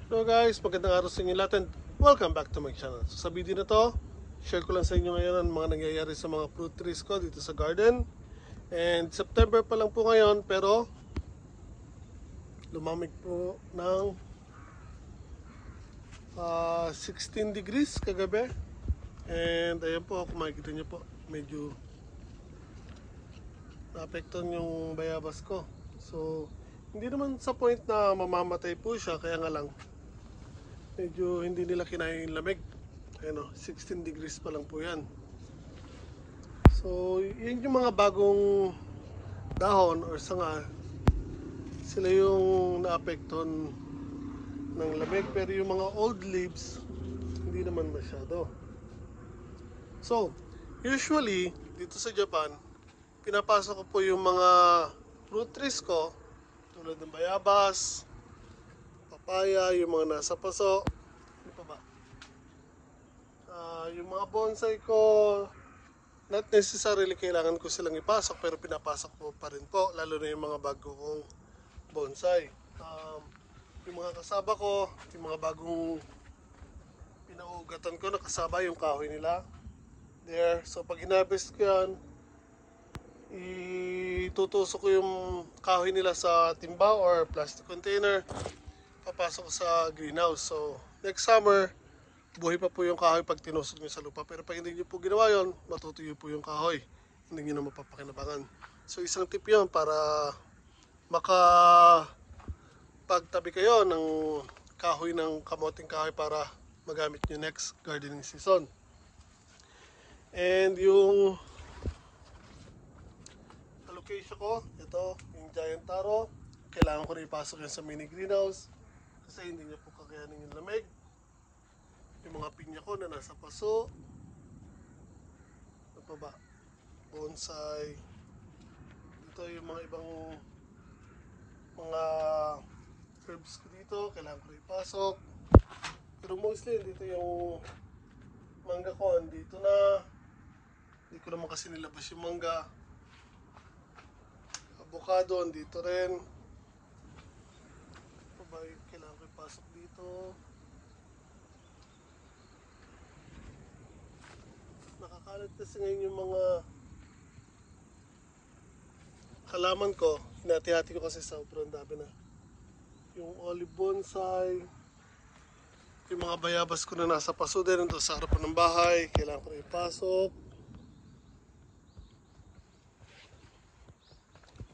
Hello guys, magandang araw sa inyo lahat and welcome back to my channel. So sa video na to, share ko lang sa inyo ngayon ang mga nangyayari sa mga fruit trees ko dito sa garden. And September pa lang po ngayon pero lumamig po ng 16 degrees kagabi. And ayan po, kung makikita nyo po, medyo naapektuhan yung bayabas ko. So hindi naman sa point na mamamatay po siya, kaya nga lang medyo hindi nila kinaya yung lamig. Ayan o, 16 degrees pa lang po yan. So, yun yung mga bagong dahon or sanga. Sila yung naapektuhan ng lamig. Pero yung mga old leaves, hindi naman masyado. So, usually, dito sa Japan, pinapasok ko po yung mga fruit trees ko. Tulad ng bayabas, papaya, yung mga nasa paso. Ano pa ba? Yung mga bonsai ko, not necessarily kailangan ko silang ipasok, pero pinapasok ko pa rin po, lalo na yung mga bago kong bonsai. Yung mga kasaba ko, yung mga bagong pinaugatan ko, nakasaba yung kahoy nila. There. So pag hinarvest ko yan, itutusok ko yung kahoy nila sa timba or plastic container, papasok ko sa greenhouse. So next summer, buhay pa po yung kahoy pag tinusok nyo sa lupa. Pero pag hindi nyo po ginawa yon, matutuyo po yung kahoy. Hindi nyo na mapapakinabangan. So isang tip yon para makapagtabi kayo ng kahoy, ng kamoting kahoy para magamit nyo next gardening season. And yung allocation ko, ito, yung giant taro, kailangan ko na ipasok yan sa mini greenhouse kasi hindi niya po kakayanin yung lamig. Yung mga pinya ko na nasa paso, ano pa ba, bonsai, ito yung mga ibang mga herbs ko dito, kailangan ko na ipasok. Pero mostly dito yung mangga ko, dito na, hindi ko naman kasi nilabas yung mangga. Avocado, dito rin. Ano ba yung kailangan ko ipasok dito? Nakakalat kasi ngayon yung mga halaman ko. Hinati-hati ko kasi sobrang dami na. Yung olive bonsai, yung mga bayabas ko na nasa paso din ito sa harapan ng bahay, kailangan ko na ipasok.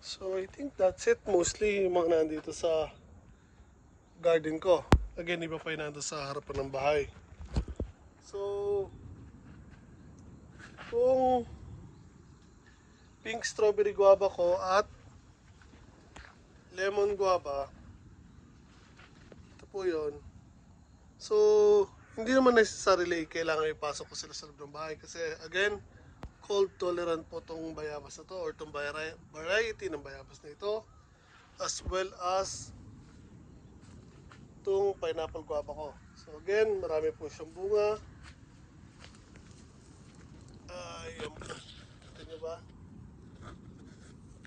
So I think that's it. Mostly yung mga nandito sa garden ko. Again, iba pa yung nandito sa harapan ng bahay. So kung pink strawberry guava ko at lemon guava, ito po yun. So hindi naman necessarily kailangan ipasok ko sila sa loob ng bahay kasi again, cold tolerant po itong bayabas na to or itong variety ng bayabas na ito, as well as itong pineapple guava ko. So again, marami po siyang bunga. Ayan po, kita nyo ba?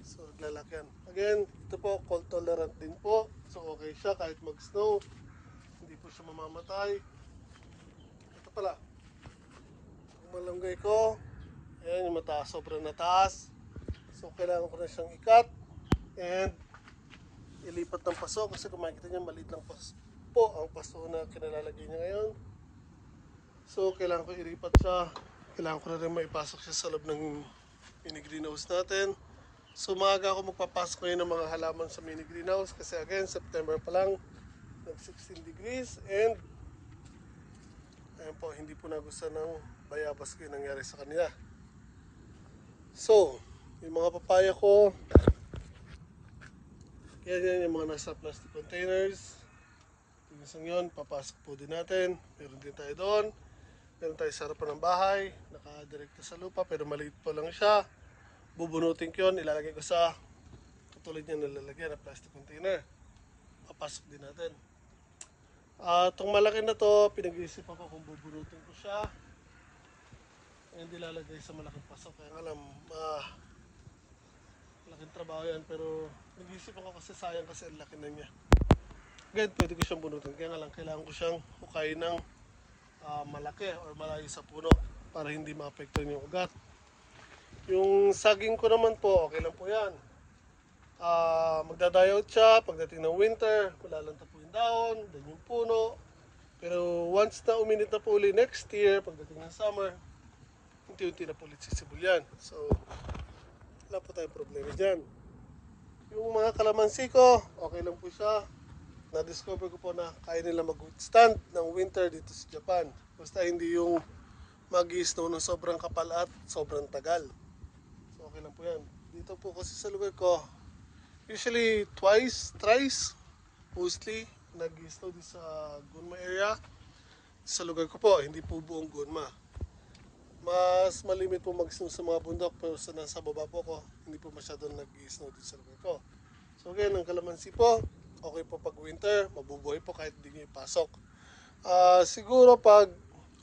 So naglalakyan. Again, ito po cold tolerant din po, so okay siya kahit mag snow, hindi po siya mamamatay. Ito pala, yung malunggay ko, ayan yung mataas, sobrang nataas. So kailangan ko na siyang ikat and ilipat ng paso kasi kung makikita nyo maliit lang po ang paso na kinalalagay niya ngayon. So kailangan ko ilipat siya, kailangan ko na rin maipasok siya sa loob ng mini greenhouse natin. So maaga ako magpapasok ngayon ng mga halaman sa mini greenhouse kasi again September pa lang, nag 16 degrees and ayun po, hindi po nagustuhan ng bayabas ko yung nangyari sa kanila. So, yung mga papaya ko, yan yung mga nasa plastic containers. Yung isang yun, papasok po din natin. Meron din tayo doon. Meron tayo sa harapan ng bahay, nakadirekta sa lupa pero maliit po lang siya. Bubunutin ko yun, ilalagay ko sa katulad niya nalalagyan na plastic container. Papasok din natin. Itong malaki na to, pinag-iisipan ko kung bubunutin ko siya. Hindi lalagay sa malaking pasok. Kaya alam, malaking trabaho yan. Pero nag-iisipan ko kasi sayang kasi ang laki na niya. Again, pwede ko siyang bunutin. Kaya nga lang, kailangan ko siyang hukayin ng malaki or malayo sa puno para hindi maapektuhan yung ugat. Yung saging ko naman po, okay lang po yan. Magdadayout siya pagdating ng winter, malalanta po yung dahon, then yung puno. Pero once na uminit na po uli next year, pagdating ng summer, unti-unti na po ulit sisibol yan. So, wala po tayong problema dyan. Yung mga kalamansi ko, okay lang po siya. Na-discover ko po na kaya nila mag-withstand ng winter dito sa Japan. Basta hindi yung mag-i-snow ng sobrang kapal at sobrang tagal. So okay lang po yan. Dito po kasi sa lugar ko, usually thrice, mostly, nag-i-snow dito sa Gunma area. Sa lugar ko po, hindi po buong Gunma. Mas malimit po mag-snow sa mga bundok, pero sa nasa baba po ko, hindi po masyadong nag-i-snow dito sa lugar ko. So again, ang kalamansi po, okay po pag winter, mabubuhay po kahit hindi nyo ipasok. Siguro pag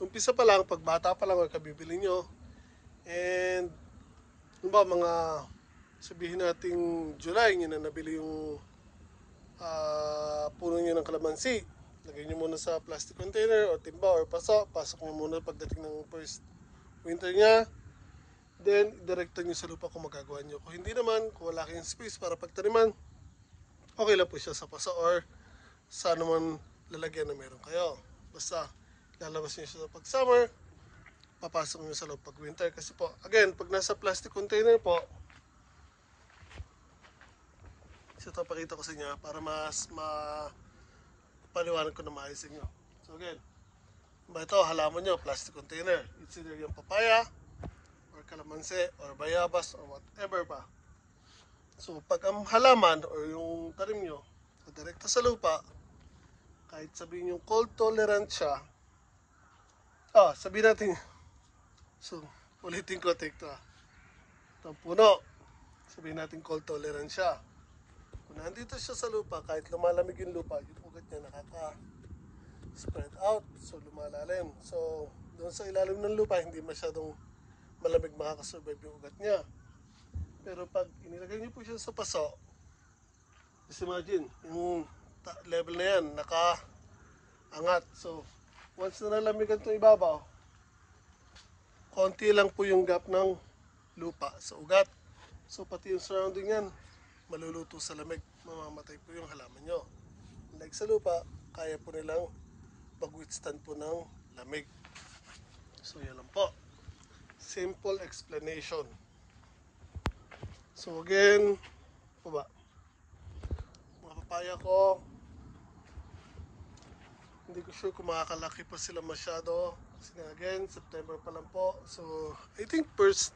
umpisa pa lang, pag bata pa lang o kabibili nyo, and ano ba, mga sabihin nating July, nyo na nabili yung puno nyo ng kalamansi. Lagay nyo muna sa plastic container o timba or paso, pasok nyo muna pagdating ng first winter nya. Then, direkta nyo sa lupa kung magagawa nyo. Kung hindi naman, kung wala kayong space para pagtaniman, okay lang po siya sa paso or sa naman lalagyan na meron kayo. Basta lalabas nyo siya sa pag summer, papasok nyo sa loob pag winter. Kasi po, again, pag nasa plastic container po, ito pakita ko sa inyo para mas paliwanag ko na maayos sa inyo. So again, ito halaman nyo, plastic container. It's either yung papaya, or kalamansi, or bayabas, or whatever pa. So, pag ang halaman or yung tanim nyo, direkta sa lupa, kahit sabihin yung cold tolerant siya, sabihin natin, so, ulitin ko, take to. Itong puno, sabihin natin cold tolerant siya. Kung nandito siya sa lupa, kahit lumalamig yung lupa, yung ugat niya nakaka-spread out, so lumalalim. So, doon sa ilalim ng lupa, hindi masyadong malamig makakasurvive yung ugat niya. Pero pag inilagay niyo po siya sa paso, just imagine, yung level na yan, nakaangat. So, once na nalamigan itong ibabaw, konti lang po yung gap ng lupa sa ugat. So, pati yung surrounding yan, maluluto sa lamig, mamamatay po yung halaman nyo. Like sa lupa, kaya po nilang mag-withstand po ng lamig. So, yan lang po. Simple explanation. So again, mga papaya ko, hindi ko sure kung makakalaki pa sila masyado. Kasi nga again, September pa lang po. So I think first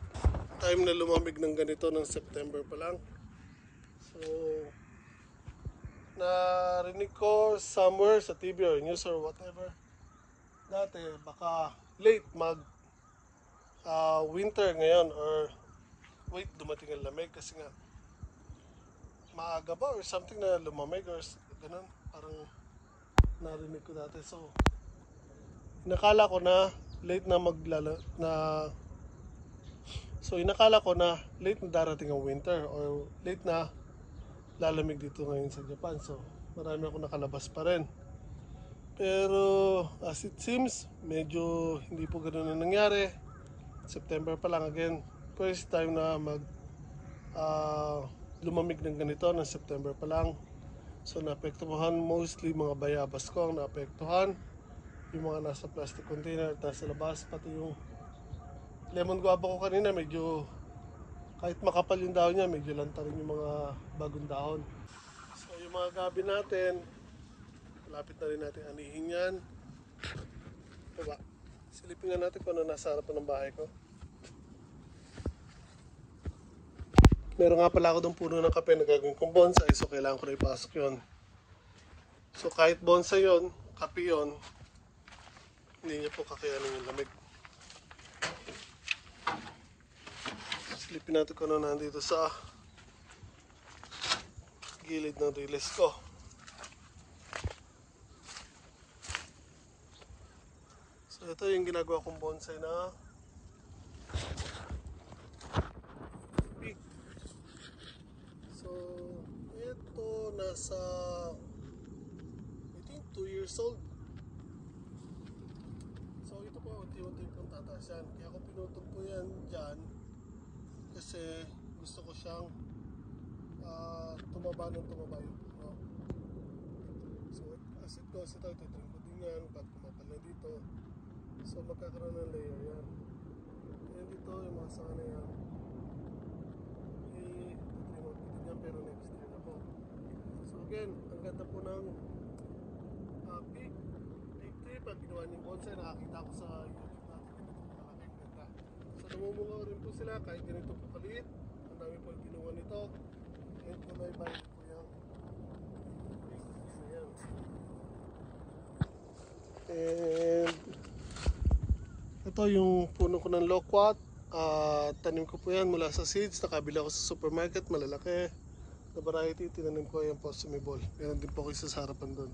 time na lumamig ng ganito ng September pa lang. So narinig ko somewhere sa TV or news or whatever, dati baka late winter ngayon or wait, dumating ang lamig kasi nga maaga ba or something na lumamig or ganun, parang narinig ko dati. So inakala ko na late na inakala ko na late na darating ang winter or late na lalamig dito ngayon sa Japan. So marami ako nakalabas pa rin, pero as it seems medyo hindi po ganun na nangyari. September pa lang, again first time na lumamig ng ganito ng September pa lang. So naapektuhan mostly mga bayabas ko ang naapektuhan, yung mga nasa plastic container at nasa labas, pati yung lemon guava ko kanina, medyo kahit makapal yung dahon niya, medyo lanta rin yung mga bagong dahon. So yung mga gabi natin, malapit na rin natin anihin yan. Diba? Silipin nga natin kung ano nasa harapan ng bahay ko. Meron nga pala ako doon puno ng kape na gagawin kong bonsai, so kailangan ko na ipasok yun. So kahit bonsai yun, kape yun, hindi niya po kakayanin yung lamig. Silipin natin kung ano nandito sa gilid ng riles ko. So ito yung ginagawa kong bonsai na big. So ito nasa 2 years old. So ito po, unti-unti pong tataas yan. Kaya ako pinutol po yan dyan kasi gusto ko siyang tumaba ng tumaba yung puno. So as it goes, ito ititrim ko din yan ba't kumapal na dito. So magkakaroon ng layer yan. And dito yung mga sanga na yan, ititrim ko din yan pero next year na po. So again, ang ganda po ng big tree pag ginawa niyong bonsai. Nakakita ko sa YouTube natin ganito malaking ganda. So namumunga rin po sila kahit ganito po kaliit. Ang dami po ginawa nito. And kulay violet po yung big trees na yan. And ito yung puno ko ng loquat. Tanim ko po yan mula sa seeds. Nakabila ko sa supermarket, malalaki na variety. Tinanim ko yan po sa Mibol. Meron din po ko isa sa harapan doon.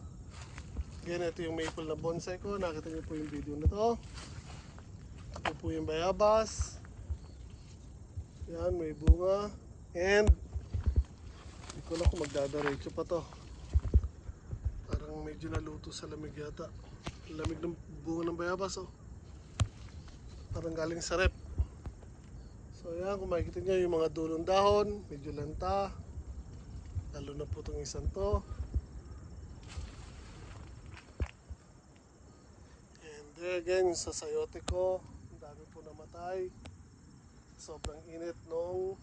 Again, ito yung maple na bonsai ko. Nakita niyo po yung video na to. Ito po yung bayabas. Yan, may bunga. And hindi ko na kung magdadaretso pa to. Parang medyo naluto sa lamig yata. Lamig ng bunga ng bayabas, oh. Parang galing sa rep. So yan, kung makikita nyo yung mga dulong dahon, medyo lanta. Lalo na po itong isang to. And there again, sa sayote ko, ang dami po namatay. Sobrang init nung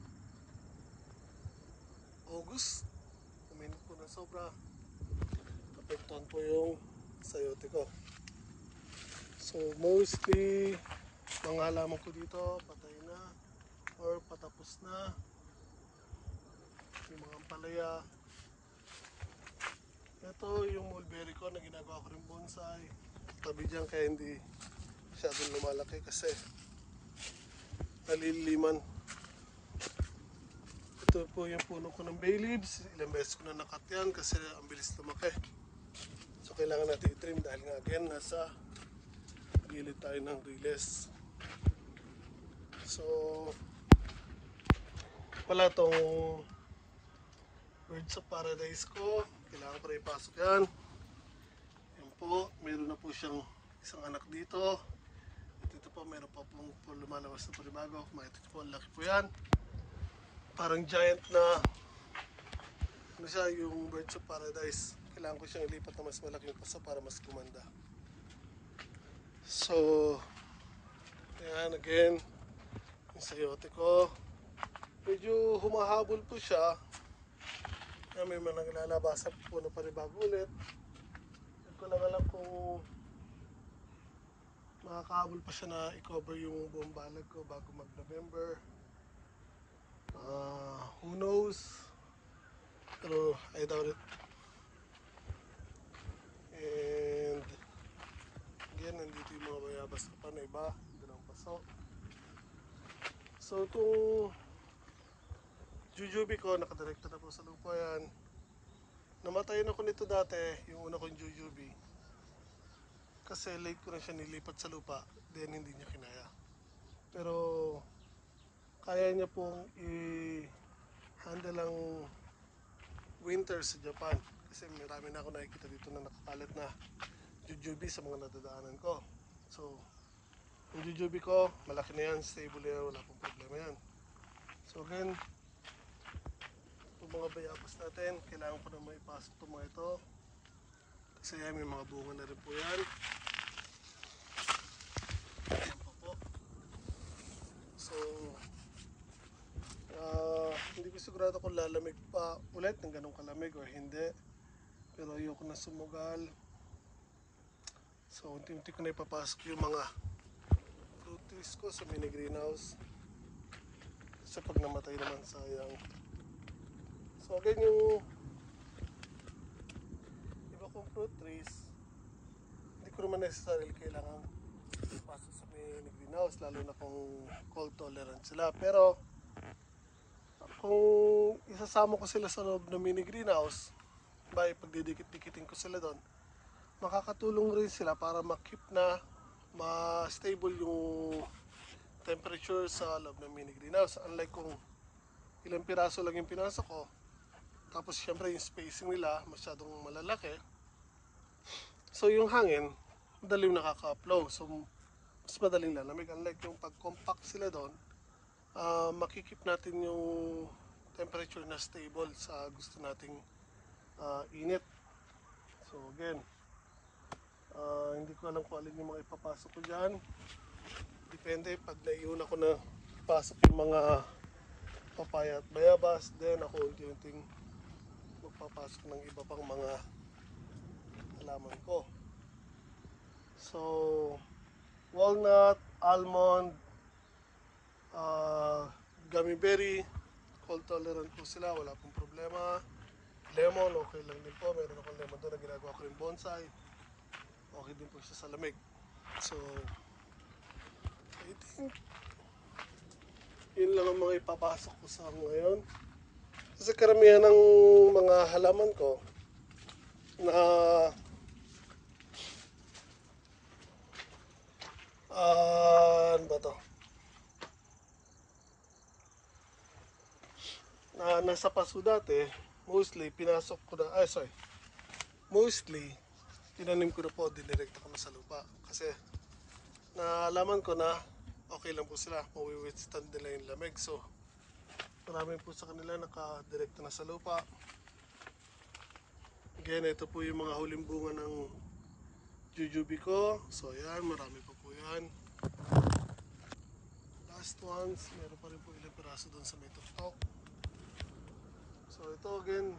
August. Uminit po na sobra. Apektuhan po yung sayote ko. So mostly, mga halaman ko dito, patay na or patapos na. Yung mga ampalaya. Ito yung mulberry ko na ginagawa ko rin bonsai. Tabi dyan kaya hindi masyadong lumalaki kasi naliliman. Ito po yung puno ko ng bay leaves. Ilang beses ko na nakat yan kasi ang bilis lumaki. So kailangan natin i-trim dahil nga again nasa gilid tayo ng riles. So wala tong birds of paradise ko. Kailangan pa rin ipasok yan. Yan po, meron na po siyang isang anak dito. At ito po, meron pa pong lumalabas na panibago. Makita po, ang laki po yan. Parang giant na ano siya, yung birds of paradise. Kailangan ko siyang ilipat na mas malaking paso para mas gumanda. So yan again, yung sayote ko. Medyo humahabol po siya. May mga naglalabasa po na panibago ulit. Hindi ko lang alam kung makakahabol pa siya na i-cover yung buong balag ko bago mag-November. Who knows? Pero I doubt it. And again, nandito yung mga bayabas pa na iba. Dalang paso. So itong jujube ko, nakadirekta na po sa lupa yan. Namatayin ako nito dati, yung una kong jujube. Kasi late ko na siya nilipat sa lupa, then hindi niya kinaya. Pero kaya niya pong i-handle ang winter sa Japan. Kasi marami na ako nakikita dito na nakakalat na jujube sa mga nadadaanan ko. So, yung jujube ko, malaki na yan, stable na yan, wala pong problema yan. So again, mga bayabas natin, kailangan ko na maipasok itong mga ito kasi may mga bunga na rin po yan. Ayan po. So hindi ko sigurado kung lalamig pa ulit ng ganong kalamig or hindi, pero ayoko na sumugal. So unti-unti ko na ipapasok yung mga fruit trees ko sa mini greenhouse kasi pag namatay naman sayang. So again, yung iba kong fruit trees, hindi ko naman necessarily kailangan ipasok sa mini greenhouse, lalo na kung cold tolerant sila. Pero kung isasama ko sila sa loob ng mini greenhouse, by pagdidikit-dikitin ko sila doon, makakatulong rin sila para ma-keep na ma-stable yung temperature sa loob ng mini greenhouse. Unlike kung ilang piraso lang yung pinasok ko, tapos syempre yung spacing nila masyadong malalaki, So yung hangin, madaling nakaka-upload. So mas madaling lalamig. Unlike yung pag compact sila doon, makikip natin yung temperature na stable sa gusto nating init. So again, hindi ko alam kung alin yung mga ipapasok ko dyan. Depende, pag naiuna ko na ipasok yung mga papaya at bayabas, then ako unti-unting magpapasok ng iba pang mga halaman ko. So walnut, almond, gummy berry, cold tolerant po sila, wala pong problema. Lemon, okay lang din po. Meron akong lemon doon na ginagawa ko rin bonsai. Okay din po siya sa lamig. So I think yun lang ang mga ipapasok ko sa ngayon. Kasi karamihan ng mga halaman ko na ano ba to? Na nasa paso dati, mostly pinasok ko na, mostly tinanim ko na po, dinirekta ko na sa lupa. Kasi nalaman ko na okay lang po sila, mawi-withstand nila yung lamig. So marami po sa kanila nakadirekta na sa lupa. Again, ito po yung mga huling bunga ng jujube ko. So yan, marami pa po yan. Last ones, meron pa rin po ilang piraso doon sa may tuktok. So ito again,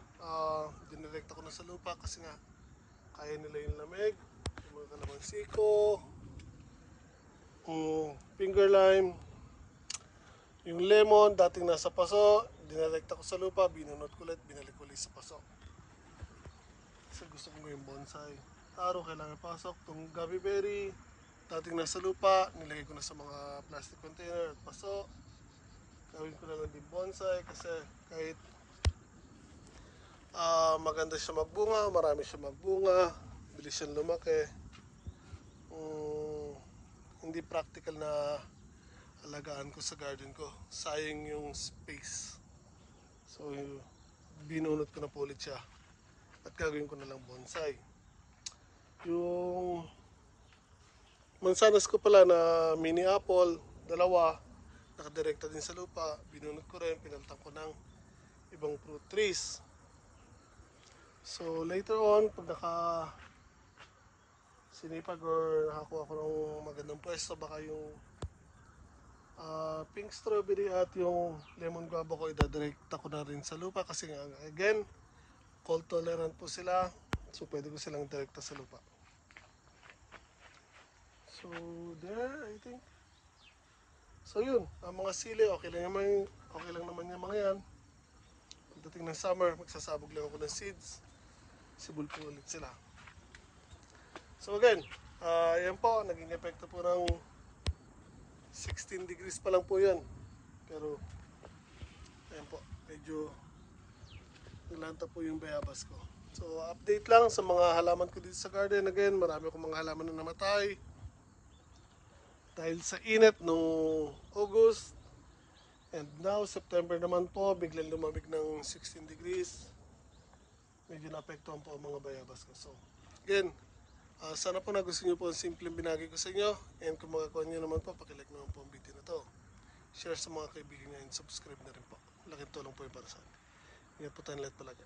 dinirekta ko na sa lupa kasi nga kaya nila yung lamig. Yung mga kalamansi ko, finger lime, yung lemon, dating nasa paso, dinirekta ko sa lupa, binunot ko ulit, binalik ulit sa paso. Kasi gusto ko yung bonsai. Taro, kailangan pasok. Itong gummy berry, dating nasa lupa, nilagay ko na sa mga plastic container at paso. Gawin ko na lang din bonsai kasi kahit maganda siya magbunga, marami siya magbunga, bilis siyang lumaki. Hindi practical na alagaan ko sa garden ko. Sayang yung space. So binunot ko na po ulit siya at gagawin ko na lang bonsai. Yung mansanas ko pala na mini apple, dalawa, nakadirekta din sa lupa, binunot ko rin, pinaltan ko ng ibang fruit trees. So later on, pag sinipag or nakakuha ko ng magandang pwesto, baka yung pink strawberry at yung lemon guava ko idadirekta ko na rin sa lupa kasi nga, again, cold tolerant po sila, so pwede ko silang direkta sa lupa. So there, I think. So yun, ang mga sili, okay lang naman yung mga yan. Pagdating ng summer, magsasabog lang ako ng seeds. Sibol po ulit sila. So again, yan po, naging epekto po ng 16 degrees pa lang po yan. Pero, ayan po, medyo nilanta po yung bayabas ko. So update lang sa mga halaman ko dito sa garden. Again, marami akong mga halaman na namatay dahil sa init nung August. And now, September naman po, biglang lumamig ng 16 degrees. Medyo naapektuhan po ang mga bayabas ko. So, again, sana po nagustuhan nyo po ang simpleng binagi ko sa inyo. And kung magakuha nyo naman po, pakilike naman po ang video na to. Share sa mga kaibigan nyo and subscribe na rin po. Laking tulong po yung para sa akin. Ingat po tayong lahat palagi.